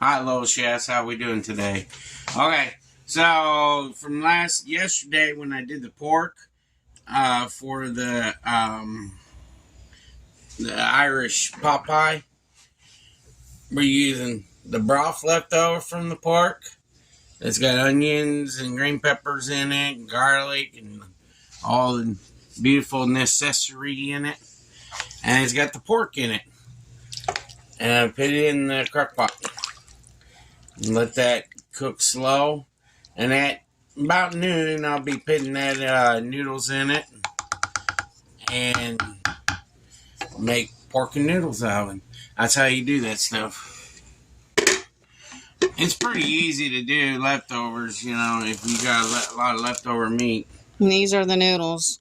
Hi, little chefs. How we doing today? Okay, so from yesterday when I did the pork for the Irish pot pie, we're using the broth left over from the pork. It's got onions and green peppers in it, and garlic, and all the beautiful necessary in it. And it's got the pork in it. And I put it in the crock pot. And let that cook slow. And at about noon, I'll be putting that noodles in it and make pork and noodles out of it. That's how you do that stuff. It's pretty easy to do leftovers, you know, if you got a lot of leftover meat. And these are the noodles.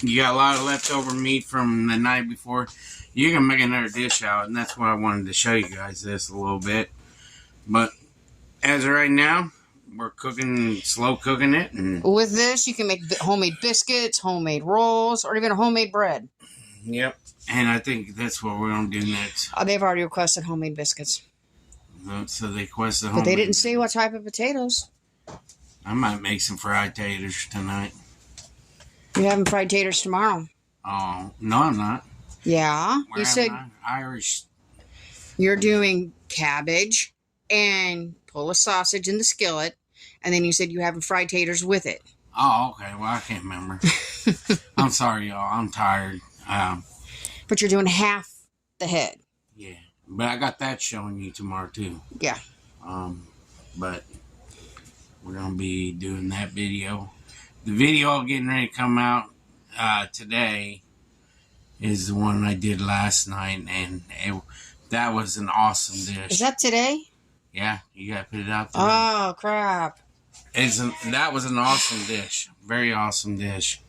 You got a lot of leftover meat from the night before. You can make another dish out, and that's why I wanted to show you guys this a little bit. But as of right now, we're slow cooking it. And with this, you can make homemade biscuits, homemade rolls, or even a homemade bread. Yep. And I think that's what we're going to do next. They've already requested homemade biscuits. So they requested homemade. But they didn't say what type of potatoes. I might make some fried taters tonight. You're having fried taters tomorrow. Oh, no, I'm not. Yeah. You said Irish. You're doing cabbage and pull a sausage in the skillet, and then you said you're having fried taters with it. Oh, okay. Well, I can't remember. I'm sorry, y'all. I'm tired. But you're doing half the head. Yeah. But I got that showing you tomorrow, too. Yeah. But we're going to be doing that video. The video getting ready to come out today is the one I did last night, and that was an awesome dish. Is that today? Yeah, you got to put it out there. Oh, crap. That was an awesome dish. Very awesome dish.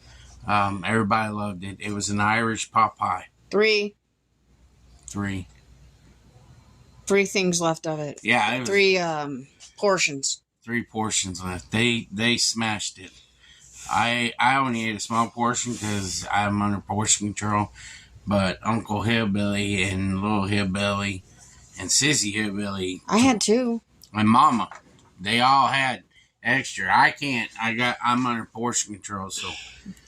Everybody loved it. It was an Irish pot pie. Three things left of it. Yeah. Three portions. 3 portions left. They smashed it. I only ate a small portion because I'm under portion control. But Uncle Hillbilly and Little Hillbilly and Sissy Hillbilly. I had 2. And Mama. They all had extra. I can't. I'm under portion control, so.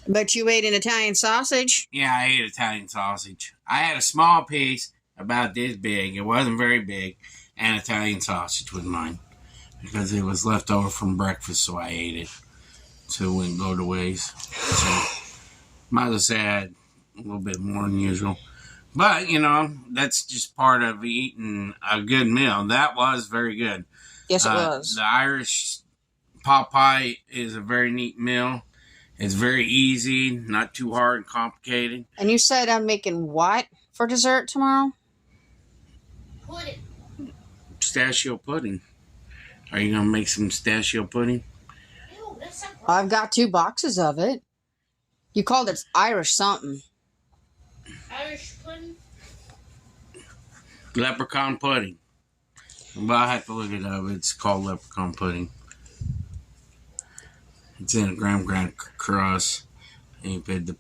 But you ate an Italian sausage? Yeah, I ate Italian sausage. I had a small piece, about this big. It wasn't very big. And Italian sausage was mine. Because it was left over from breakfast, so I ate it. So it wouldn't go to waste. So, might as well add a little bit more than usual. But, you know, that's just part of eating a good meal. That was very good. Yes, it was. The Irish pot pie is a very neat meal. It's very easy, not too hard and complicated. And you said I'm making what for dessert tomorrow? Pudding. Pistachio pudding. Are you going to make some pistachio pudding? Ew, I've got 2 boxes of it. You called it Irish something. Irish pudding? Leprechaun pudding. Well, I have to look it up. It's called leprechaun pudding. It's in a graham cracker crust. And you put the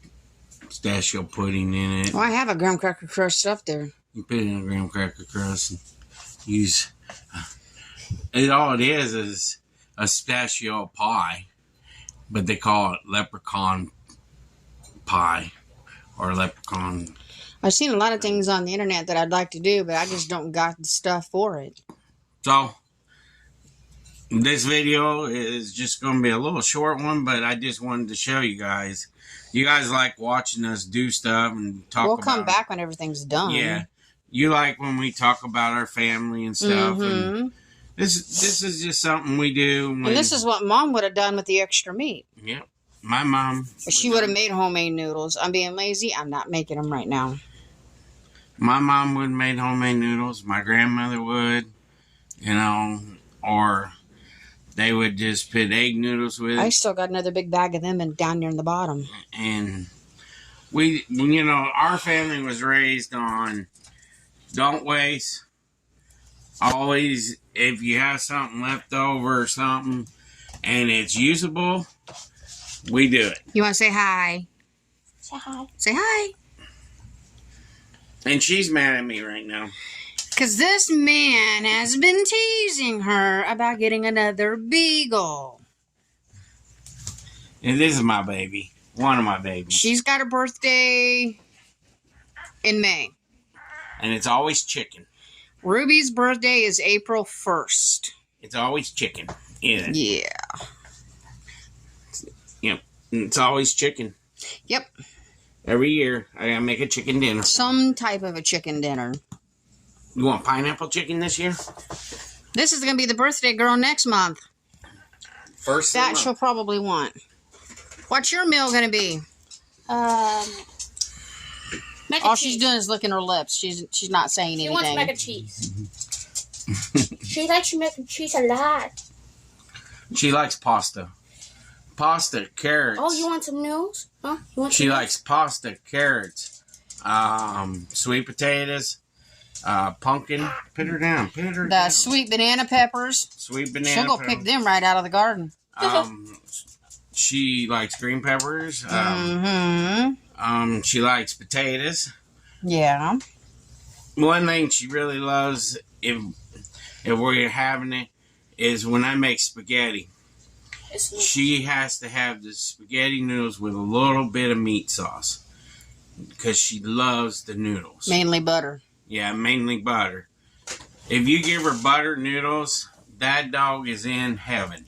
pistachio pudding in it. Well, I have a graham cracker crust stuff there. You put it in a graham cracker crust and use... all it is a pistachio pie. But they call it leprechaun pie. Or leprechaun. I've seen a lot of things on the internet that I'd like to do, but I just don't got the stuff for it. So, this video is just going to be a little short one, but I just wanted to show you guys. You guys like watching us do stuff and talk about... We'll come back when everything's done. Yeah. You like when we talk about our family and stuff. Mm-hmm. And this is just something we do. And this is what Mom would have done with the extra meat. Yep. My mom... She would have made homemade noodles. I'm being lazy. I'm not making them right now. My mom would have made homemade noodles. My grandmother would. You know, or they would just put egg noodles with it. I still got another big bag of them and down there in the bottom. And you know, our family was raised on don't waste. Always, if you have something left over or something and it's usable, we do it. You want to say hi? Say hi. Say hi. And she's mad at me right now. Because this man has been teasing her about getting another beagle. And this is my baby. One of my babies. She's got a birthday in May. And it's always chicken. Ruby's birthday is April 1st. It's always chicken. Yeah. Yeah. Yep. It's always chicken. Yep. Every year, I gotta make a chicken dinner. Some type of a chicken dinner. You want pineapple chicken this year? This is going to be the birthday girl next month. First That of the she'll probably want. What's your meal going to be? Mac and All cheese. she's doing is licking her lips. She's not saying She anything. wants mac and cheese. She likes mac and cheese a lot. She likes pasta. Pasta, carrots. Oh, you want some noodles? Huh? You want She some likes pasta, carrots, sweet potatoes, pumpkin. Put her down. Put her The down. sweet banana peppers. Sweet banana. She'll go pepper. pick them right out of the garden. She likes green peppers. Mm-hmm. She likes potatoes. Yeah. One thing she really loves, if we're having it, is when I make spaghetti. It's She has to have the spaghetti noodles with a little bit of meat sauce because she loves the noodles. Mainly butter. Yeah, mainly butter. If you give her butter noodles, that dog is in heaven.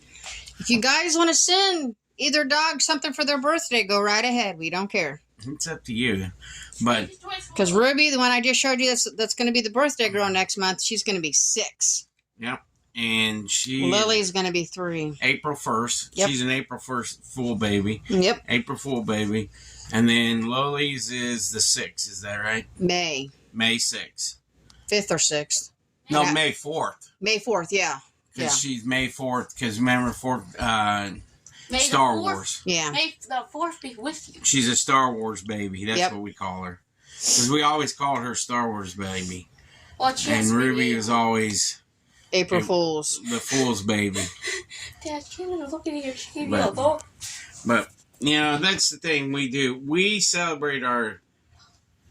If you guys want to send either dog something for their birthday, go right ahead. We don't care. It's up to you. But Because Ruby, the one I just showed you, that's going to be the birthday girl next month, she's going to be 6. yep. And she Lily's going to be 3. April 1st. Yep. She's an April 1st Fool baby. Yep. April Fool baby. And then Lily's is the 6th. Is that right? May. May 6th. 5th or 6th. No, Yeah. May 4th. May 4th, yeah. Because Yeah. she's May 4th. Because remember, May Star the 4th, Wars. Yeah. May the 4th be with you. She's a Star Wars baby. That's Yep. what we call her. Because we always called her Star Wars baby. Well, she has And to be Ruby with is you. always April Yep. Fool's. the Fool's baby. Dad, she was looking at you. She gave you But- a look. But, that's the thing we do. We celebrate our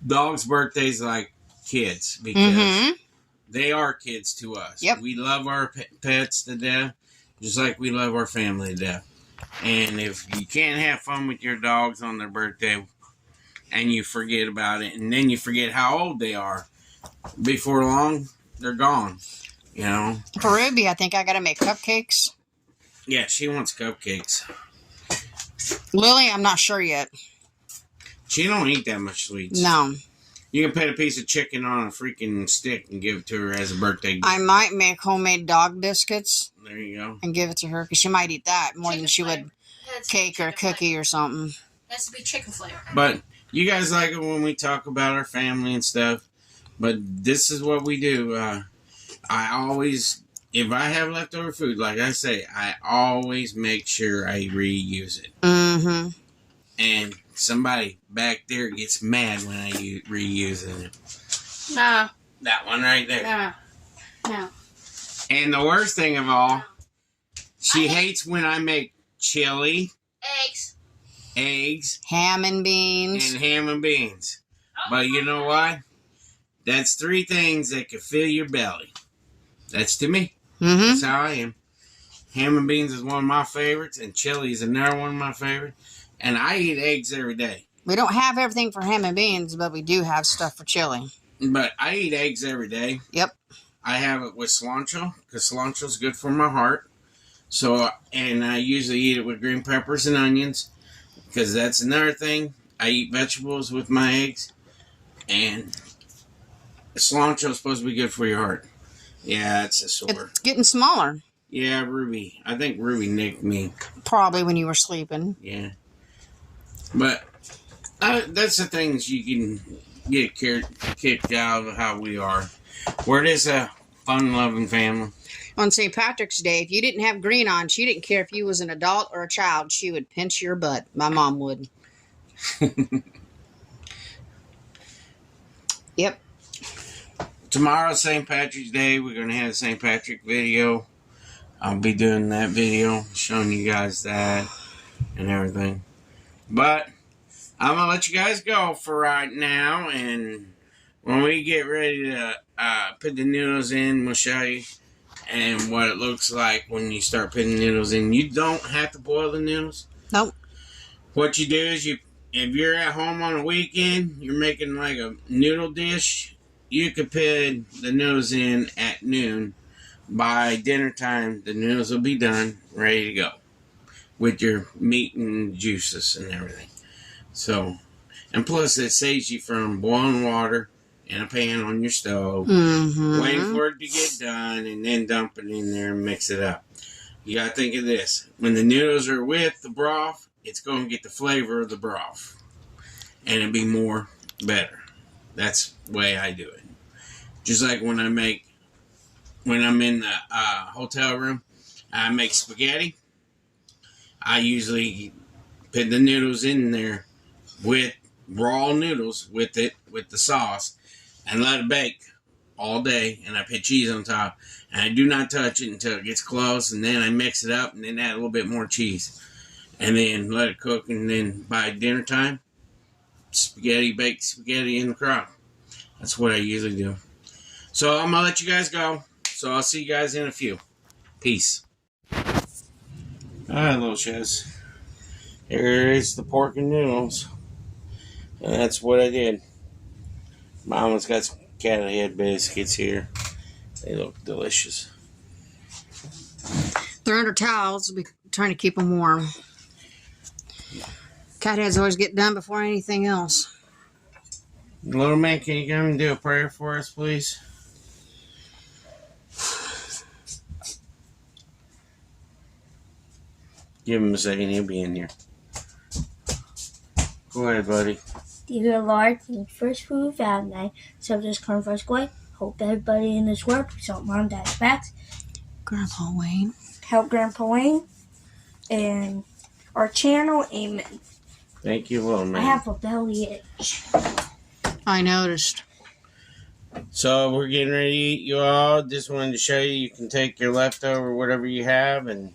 dogs' birthdays like kids. Because Mm-hmm. they are kids to us. Yep. We love our pets to death, just like we love our family to death. And if you can't have fun with your dogs on their birthday and you forget about it, and then you forget how old they are, before long, they're gone. For Ruby, I think I got to make cupcakes. Yeah, she wants cupcakes. Lily, I'm not sure yet. She don't eat that much sweets. No. You can put a piece of chicken on a freaking stick and give it to her as a birthday gift. I might make homemade dog biscuits There you go. and give it to her because she might eat that more than she would cake or a cookie or something. It has to be chicken flavor. But you guys like it when we talk about our family and stuff. But this is what we do. I always, if I have leftover food, like I say, I always make sure I reuse it. Mm-hmm. And somebody back there gets mad when I reusing it. Nah. That one right there. Nah. No. And the worst thing of all, she hates when I make chili, Eggs. eggs, Ham and beans. and ham and beans. But you know what? That's 3 things that can fill your belly. That's to me. Mm-hmm. That's how I am. Ham and beans is one of my favorites, and chili is another one of my favorites. And I eat eggs every day. We don't have everything for ham and beans, but we do have stuff for chili. But I eat eggs every day. Yep. I have it with cilantro, because cilantro is good for my heart. So, and I usually eat it with green peppers and onions, because that's another thing. I eat vegetables with my eggs, and cilantro is supposed to be good for your heart. Yeah, it's a sore. It's getting smaller. Yeah, Ruby. I think Ruby nicked me. Probably when you were sleeping. Yeah. But that's the things you can get kicked out of how we are. We're just a fun-loving family. On St. Patrick's Day, if you didn't have green on, she didn't care if you was an adult or a child. She would pinch your butt. My mom would. Yep. Tomorrow's St. Patrick's Day. We're going to have a St. Patrick video. I'll be doing that video, showing you guys that and everything. But I'm going to let you guys go for right now. And when we get ready to put the noodles in. We'll show you and what it looks like when you start putting the noodles in. You don't have to boil the noodles. Nope. What you do is if you're at home on a weekend, you're making like a noodle dish, you could put the noodles in at noon. By dinner time, the noodles will be done, ready to go with your meat and juices and everything. So, and plus it saves you from boiling water in a pan on your stove, waiting for it to get done, and then dump it in there and mix it up. You gotta think of this. When the noodles are with the broth, it's going to get the flavor of the broth. And it'll be more better. That's the way I do it. Just like when I'm in the hotel room, I make spaghetti. I usually put the noodles in there with raw noodles with the sauce, and let it bake all day, and I put cheese on top, and I do not touch it until it gets close, and then I mix it up and then add a little bit more cheese, and then let it cook, and then by dinner time, baked spaghetti in the crock. That's what I usually do. So I'm gonna let you guys go, so I'll see you guys in a few. Peace. Alright, little shiz. Here is the pork and noodles. And that's what I did. Mama's got some cat head biscuits here. They look delicious. They're under towels. We're trying to keep them warm. Cat heads always get done before anything else. Little man, can you come and do a prayer for us, please? Give him a second, he'll be in here. Go ahead, buddy. Dear Lord, thank you for this food found night. So this corn first way. Hope everybody in this world puts out mom, dad's backs. Grandpa Wayne. Help Grandpa Wayne and our channel. Amen. Thank you, little man. I have a belly itch. I noticed. So we're getting ready to eat, you all. Just wanted to show you can take your leftover, whatever you have, and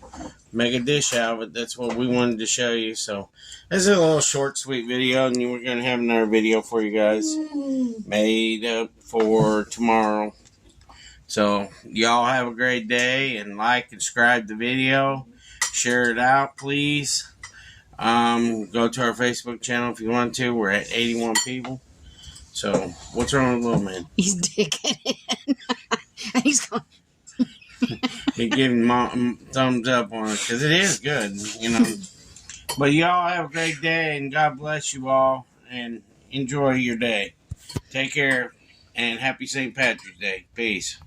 make a dish out of it. That's what we wanted to show you. So this is a little short, sweet video, and we're going to have another video for you guys made up for tomorrow. So y'all have a great day, and like and subscribe the video. Share it out, please. Go to our Facebook channel if you want to. We're at 81 people. So, what's wrong with little man? He's digging in. He's going. He's giving mom thumbs up on it because it is good, you know. But y'all have a great day, and God bless you all, and enjoy your day. Take care, and happy St. Patrick's Day. Peace.